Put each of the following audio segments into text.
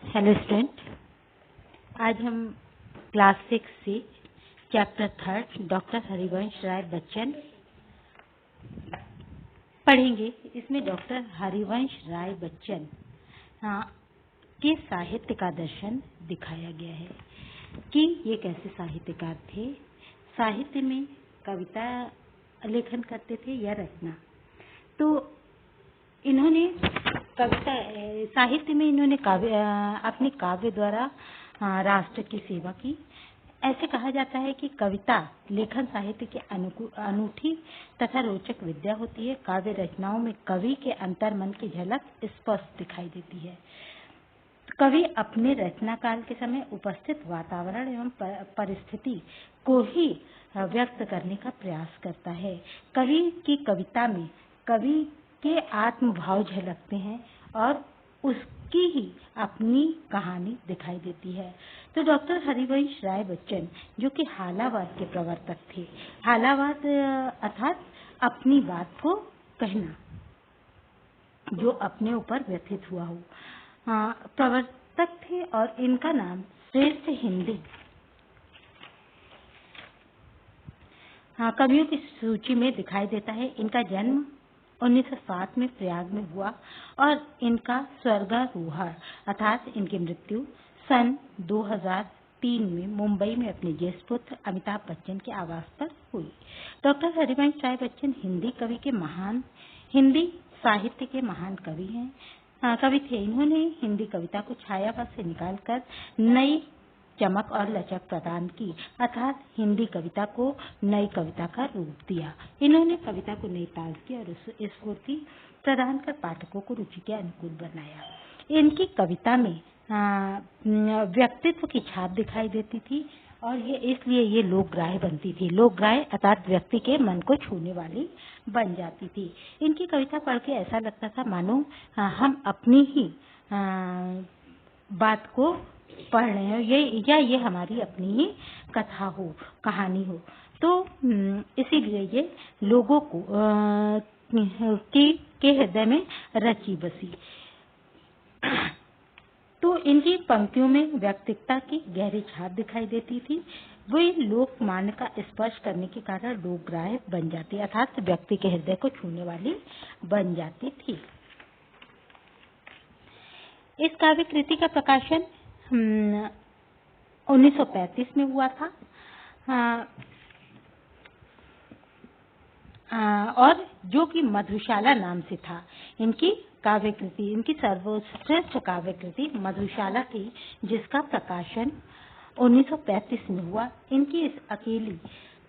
Hello student, आज हम class 6 से चैप्टर 3 डॉक्टर हरिवंश राय बच्चन पढ़ेंगे। इसमें डॉक्टर हरिवंश राय बच्चन के साहित्य का दर्शन दिखाया गया है कि ये कैसे साहित्यकार थे, साहित्य में कविता लेखन करते थे या रचना। तो इन्होंने कविता साहित्य में इन्होंने अपने काव्य द्वारा राष्ट्र की सेवा की। ऐसे कहा जाता है कि कविता लेखन साहित्य की अनूठी तथा रोचक विद्या होती है। काव्य रचनाओं में कवि के अंतर्मन की झलक स्पष्ट दिखाई देती है। कवि अपने रचना काल के समय उपस्थित वातावरण एवं परिस्थिति को ही व्यक्त करने का प्रयास करता है। कवि की कविता में कवि के आत्म भाव झलकते हैं और उसकी ही अपनी कहानी दिखाई देती है। तो डॉक्टर हरिवंश राय बच्चन, जो कि हालावाद के प्रवर्तक थे, हालावाद अर्थात अपनी बात को कहना, जो अपने ऊपर व्यथित हुआ हो, प्रवर्तक थे। और इनका नाम श्रेष्ठ हिंदी कवियों की सूची में दिखाई देता है। इनका जन्म 1907 में प्रयाग में हुआ और इनका स्वर्गारोहण अर्थात इनकी मृत्यु सन 2003 में मुंबई में अपने ज्येष्ठ पुत्र अमिताभ बच्चन के आवास पर हुई। डॉक्टर हरिवंश राय बच्चन हिंदी साहित्य के महान कवि थे। इन्होंने हिंदी कविता को छायावाद से निकालकर नई चमक और लचक प्रदान की, अर्थात हिंदी कविता को नई कविता का रूप दिया। इन्होंने कविता को नई ताजगी और स्फूर्ति प्रदान कर पाठकों को रुचि के अनुकूल बनाया। इनकी कविता में व्यक्तित्व की छाप दिखाई देती थी और इसलिए ये लोकग्राह्य बनती थी। लोकग्राह्य अर्थात व्यक्ति के मन को छूने वाली बन जाती थी। इनकी कविता पढ़ के ऐसा लगता था मानो हम अपनी ही बात को पढ़ रहे हैं, ये हमारी अपनी ही कथा हो, कहानी हो। तो इसीलिए ये लोगों को के हृदय में रची बसी। तो इनकी पंक्तियों में व्यक्तित्व की गहरी छाप दिखाई देती थी। वे लोकमान्य का स्पर्श करने के कारण लोकग्राह्य बन जाती, अर्थात व्यक्ति के हृदय को छूने वाली बन जाती थी। इस काव्य कृति का प्रकाशन 1935 में हुआ था और जो कि मधुशाला नाम से था। इनकी सर्वश्रेष्ठ काव्य कृति मधुशाला थी, जिसका प्रकाशन 1935 में हुआ। इनकी इस अकेली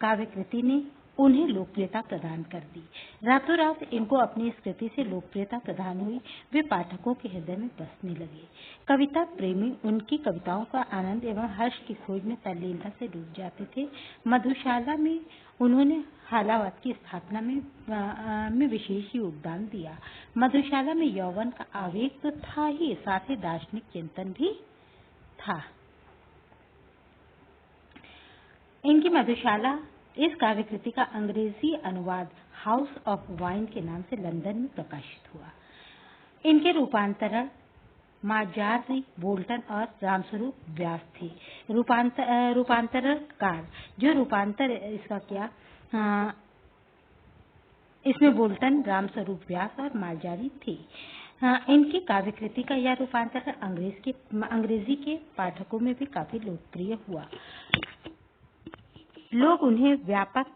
काव्य कृति ने उन्हें लोकप्रियता प्रदान कर दी। रातों रात इनको अपनी इस कृति से लोकप्रियता प्रदान हुई। वे पाठकों के हृदय में बसने लगे। कविता प्रेमी उनकी कविताओं का आनंद एवं हर्ष की खोज में तल्लीनता से डूब जाते थे। मधुशाला में उन्होंने हालावाद की स्थापना में विशेष योगदान दिया। मधुशाला में यौवन का आवेग तो था ही, साथ ही दार्शनिक चिंतन भी था। इनकी मधुशाला इस काव्य कृति का अंग्रेजी अनुवाद हाउस ऑफ वाइन के नाम से लंदन में प्रकाशित हुआ। इनके रूपांतरण मार्जरी बोल्टन और रामस्वरूप व्यास थे। रूपांतरकार जो रूपांतर इसका किया, इसमें बोल्टन, रामस्वरूप व्यास और मार्जरी थे। इनकी काव्य कृति का यह रूपांतरण अंग्रेजी के पाठकों में भी काफी लोकप्रिय हुआ। लोग उन्हें व्यापक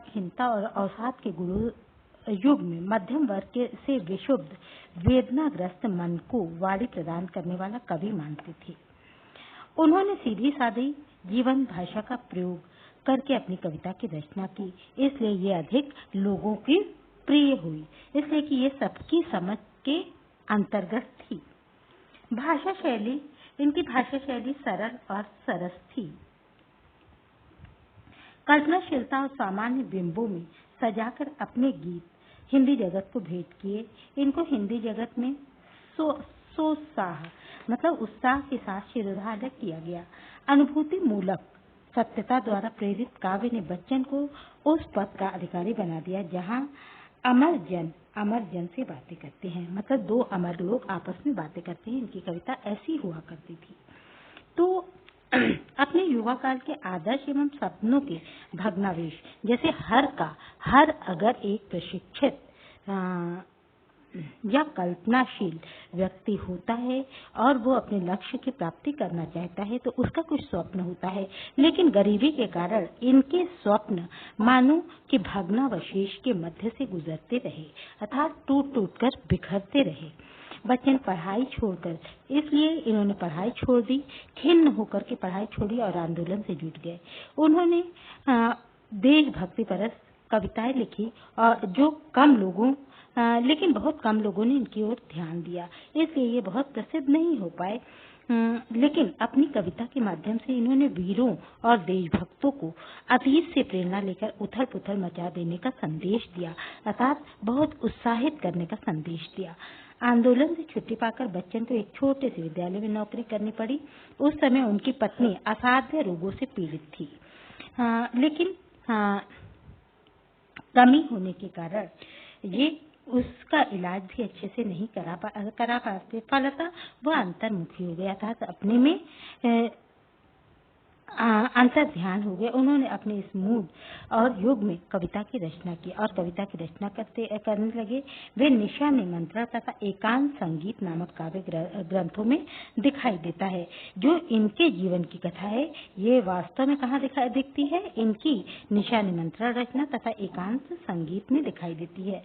खिन्नता और अवसाद के गुरु युग में मध्यम वर्ग से विशुद्ध वेदनाग्रस्त मन को वाणी प्रदान करने वाला कवि मानते थे। उन्होंने सीधी सादी जीवन भाषा का प्रयोग करके अपनी कविता की रचना की, इसलिए ये अधिक लोगों की प्रिय हुई, इसलिए कि ये सबकी समझ के अंतर्गत थी। इनकी भाषा शैली सरल और सरस थी। कल्पनाशीलता और सामान्य बिंबों में सजाकर अपने गीत हिंदी जगत को भेंट किए। इनको हिंदी जगत में उत्साह के साथ शिरोधार्य किया गया। अनुभूति मूलक सत्यता द्वारा प्रेरित काव्य ने बच्चन को उस पद का अधिकारी बना दिया जहां अमर जन अमर जन से बातें करते हैं, मतलब दो अमर लोग आपस में बातें करते हैं। इनकी कविता ऐसी हुआ करती थी। तो अपने युवा काल के आदर्श एवं सपनों के भग्नावशेष, जैसे हर अगर एक प्रशिक्षित या कल्पनाशील व्यक्ति होता है और वो अपने लक्ष्य की प्राप्ति करना चाहता है तो उसका कुछ स्वप्न होता है, लेकिन गरीबी के कारण इनके स्वप्न मानो कि भग्नावशेष के मध्य से गुजरते रहे, अर्थात टूट टूट कर बिखरते रहे। बच्चन पढ़ाई छोड़कर, इसलिए इन्होंने पढ़ाई छोड़ दी, खिन्न होकर के पढ़ाई छोड़ी और आंदोलन से जुट गए। उन्होंने देशभक्ति परस कविताएं लिखी और जो लेकिन बहुत कम लोगों ने इनकी ओर ध्यान दिया, इसलिए ये बहुत प्रसिद्ध नहीं हो पाए। लेकिन अपनी कविता के माध्यम से इन्होंने वीरों और देशभक्तों को अतीत से प्रेरणा लेकर उथल पुथल मचा देने का संदेश दिया, अर्थात बहुत उत्साहित करने का संदेश दिया। आंदोलन से छुट्टी पाकर बच्चन को एक छोटे से विद्यालय में नौकरी करनी पड़ी। उस समय उनकी पत्नी असाध्य रोगों से पीड़ित थी, लेकिन कमी होने के कारण ये उसका इलाज भी अच्छे से नहीं करा पाते। फलतः वह अंतर्मुखी हो गया था, अपने में अंतर ध्यान हो गया। उन्होंने अपने इस मूड और युग में कविता की रचना की और कविता की रचना करने लगे। वे निशा निमंत्रण तथा एकांत संगीत नामक काव्य ग्रंथों में दिखाई देता है। जो इनके जीवन की कथा है ये वास्तव में कहाँ दिखती है? इनकी निशा निमंत्रण रचना तथा एकांत संगीत में दिखाई देती है।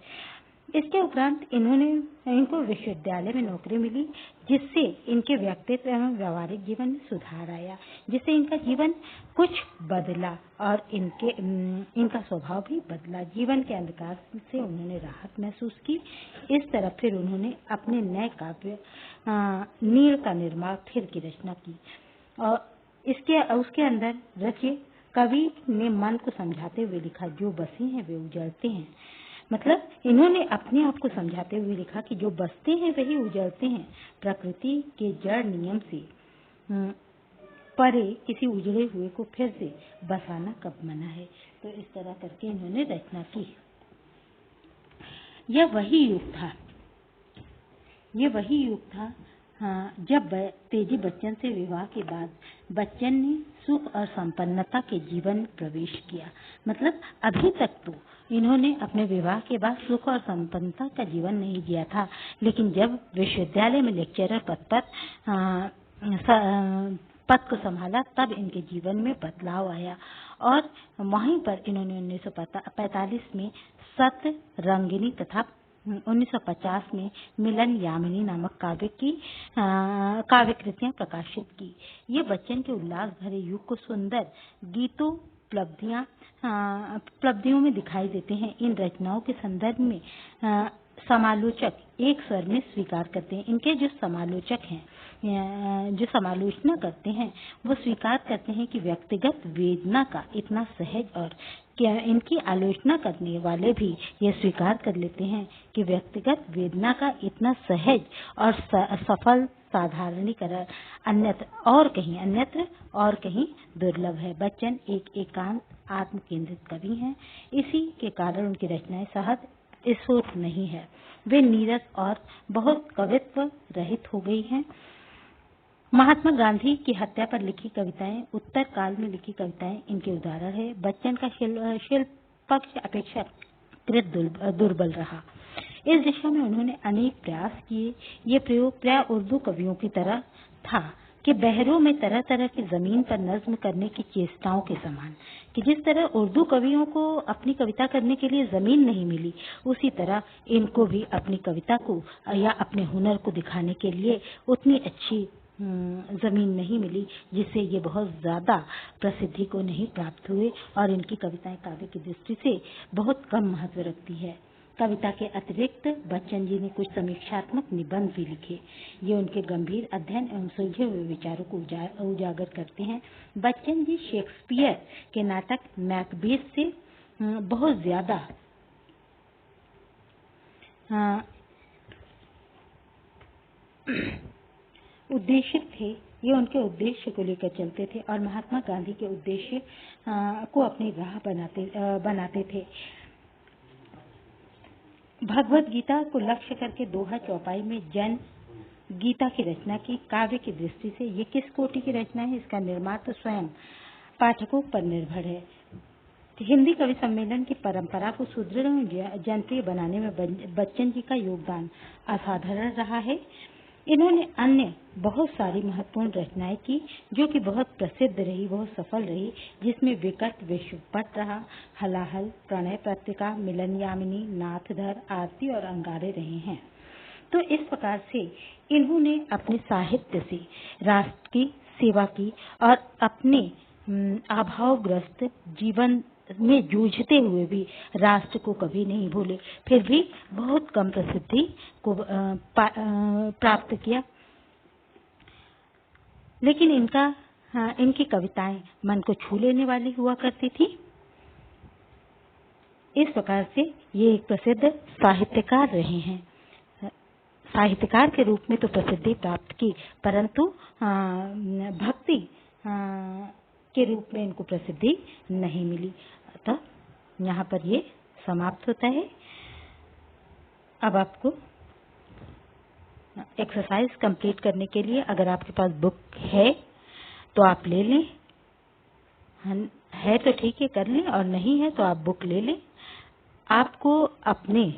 इसके उपरांत इनको विश्वविद्यालय में नौकरी मिली, जिससे इनके व्यक्तित्व एवं व्यवहारिक जीवन में सुधार आया, जिससे इनका जीवन कुछ बदला और इनका स्वभाव भी बदला। जीवन के अंधकार से उन्होंने राहत महसूस की। इस तरह फिर उन्होंने अपने नए काव्य नील का निर्माण फिर की रचना की और उसके अंदर रचे कवि ने मन को समझाते हुए लिखा, जो बसे हैं वे उजड़ते हैं। मतलब इन्होंने अपने आप को समझाते हुए लिखा कि जो बसते हैं वही उजड़ते हैं। प्रकृति के जड़ नियम से परे किसी उजड़े हुए को फिर से बसाना कब मना है। तो इस तरह करके इन्होंने रचना की। यह वही युग था जब तेजी बच्चन से विवाह के बाद बच्चन ने सुख और संपन्नता के जीवन में प्रवेश किया। मतलब अभी तक तो इन्होंने अपने विवाह के बाद सुख और संपन्नता का जीवन नहीं जिया था, लेकिन जब विश्वविद्यालय में लेक्चरर पद को संभाला तब इनके जीवन में बदलाव आया और वहीं पर इन्होंने 1945 में सतरंगिनी तथा 1950 में मिलन यामिनी नामक काव्य कृतियां प्रकाशित की। ये बच्चन के उल्लास भरे युग को सुंदर उपलब्धियों में दिखाई देते हैं। इन रचनाओं के संदर्भ में समालोचक एक स्वर में स्वीकार करते हैं। इनके जो समालोचक हैं, जो समालोचना करते हैं, वो स्वीकार करते हैं कि व्यक्तिगत वेदना का इतना सहज और क्या इनकी आलोचना करने वाले भी यह स्वीकार कर लेते हैं कि व्यक्तिगत वेदना का इतना सहज और सफल साधारणीकरण अन्यत्र और कहीं दुर्लभ है। बच्चन एक एकांत आत्म केंद्रित कवि हैं। इसी के कारण उनकी रचनाएं सहज स्फूर्त नहीं है, वे नीरस और बहुत कवित्व रहित हो गई हैं। महात्मा गांधी की हत्या पर लिखी कविताएं, उत्तर काल में लिखी कविताएं इनके उदाहरण है। बच्चन का शिल्प पक्ष अपेक्षाकृत दुर्बल रहा। इस दिशा में उन्होंने अनेक प्रयास किए। ये प्रयोग प्राय उर्दू कवियों की तरह था कि बहरों में तरह तरह की जमीन पर नज्म करने की चेष्टाओं के समान, कि जिस तरह उर्दू कवियों को अपनी कविता करने के लिए जमीन नहीं मिली, उसी तरह इनको भी अपनी कविता को या अपने हुनर को दिखाने के लिए उतनी अच्छी जमीन नहीं मिली, जिससे ये बहुत ज्यादा प्रसिद्धि को नहीं प्राप्त हुए और इनकी कविताएं काव्य की दृष्टि से बहुत कम महत्व रखती है। कविता के अतिरिक्त बच्चन जी ने कुछ समीक्षात्मक निबंध भी लिखे। ये उनके गंभीर अध्ययन एवं सुलझे हुए विचारों को उजागर करते हैं। बच्चन जी शेक्सपियर के नाटक मैकबेथ से बहुत ज्यादा उद्देशित थे। ये उनके उद्देश्य को लेकर चलते थे और महात्मा गांधी के उद्देश्य को अपनी राह बनाते थे। भगवत गीता को लक्ष्य करके दोहा चौपाई में जैन गीता की रचना की। काव्य की दृष्टि से ये किस कोटि की रचना है, इसका निर्माण तो स्वयं पाठकों पर निर्भर है। हिंदी कवि सम्मेलन की परंपरा को सुदृढ़ और जनप्रिय बनाने में बच्चन जी का योगदान असाधारण रहा है। इन्होंने अन्य बहुत सारी महत्वपूर्ण रचनाएं की जो कि बहुत प्रसिद्ध रही, बहुत सफल रही, जिसमें विकट, विश्वपट रहा, हलाहल, प्रणय पत्रिका, मिलन यामिनी, नाथधर, आरती और अंगारे रहे हैं। तो इस प्रकार से इन्होंने अपने साहित्य से राष्ट्र की सेवा की और अपने अभावग्रस्त जीवन में जूझते हुए भी राष्ट्र को कभी नहीं भूले। फिर भी बहुत कम प्रसिद्धि को प्राप्त किया, लेकिन इनकी कविताएं मन को छू लेने वाली हुआ करती थी। इस प्रकार से ये एक प्रसिद्ध साहित्यकार रहे हैं। साहित्यकार के रूप में तो प्रसिद्धि प्राप्त की, परंतु भक्ति के रूप में इनको प्रसिद्धि नहीं मिली। अतः यहाँ पर ये समाप्त होता है। अब आपको एक्सरसाइज कंप्लीट करने के लिए अगर आपके पास बुक है तो आप ले लें, है तो ठीक है कर लें, और नहीं है तो आप बुक ले लें। आपको अपने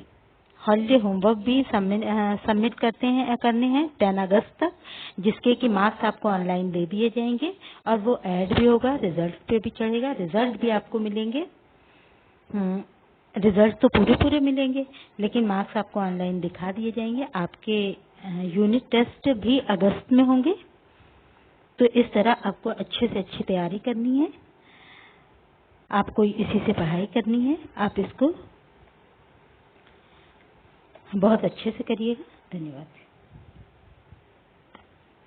हॉलीडे होमवर्क भी सबमिट करने हैं 10 अगस्त तक, जिसके कि मार्क्स आपको ऑनलाइन दे दिए जाएंगे और वो ऐड भी होगा, रिजल्ट पे भी चढ़ेगा, रिजल्ट भी आपको मिलेंगे। रिजल्ट तो पूरे मिलेंगे, लेकिन मार्क्स आपको ऑनलाइन दिखा दिए जाएंगे। आपके यूनिट टेस्ट भी अगस्त में होंगे। तो इस तरह आपको अच्छे से अच्छी तैयारी करनी है, आपको इसी से पढ़ाई करनी है। आप इसको बहुत अच्छे से करिएगा। धन्यवाद।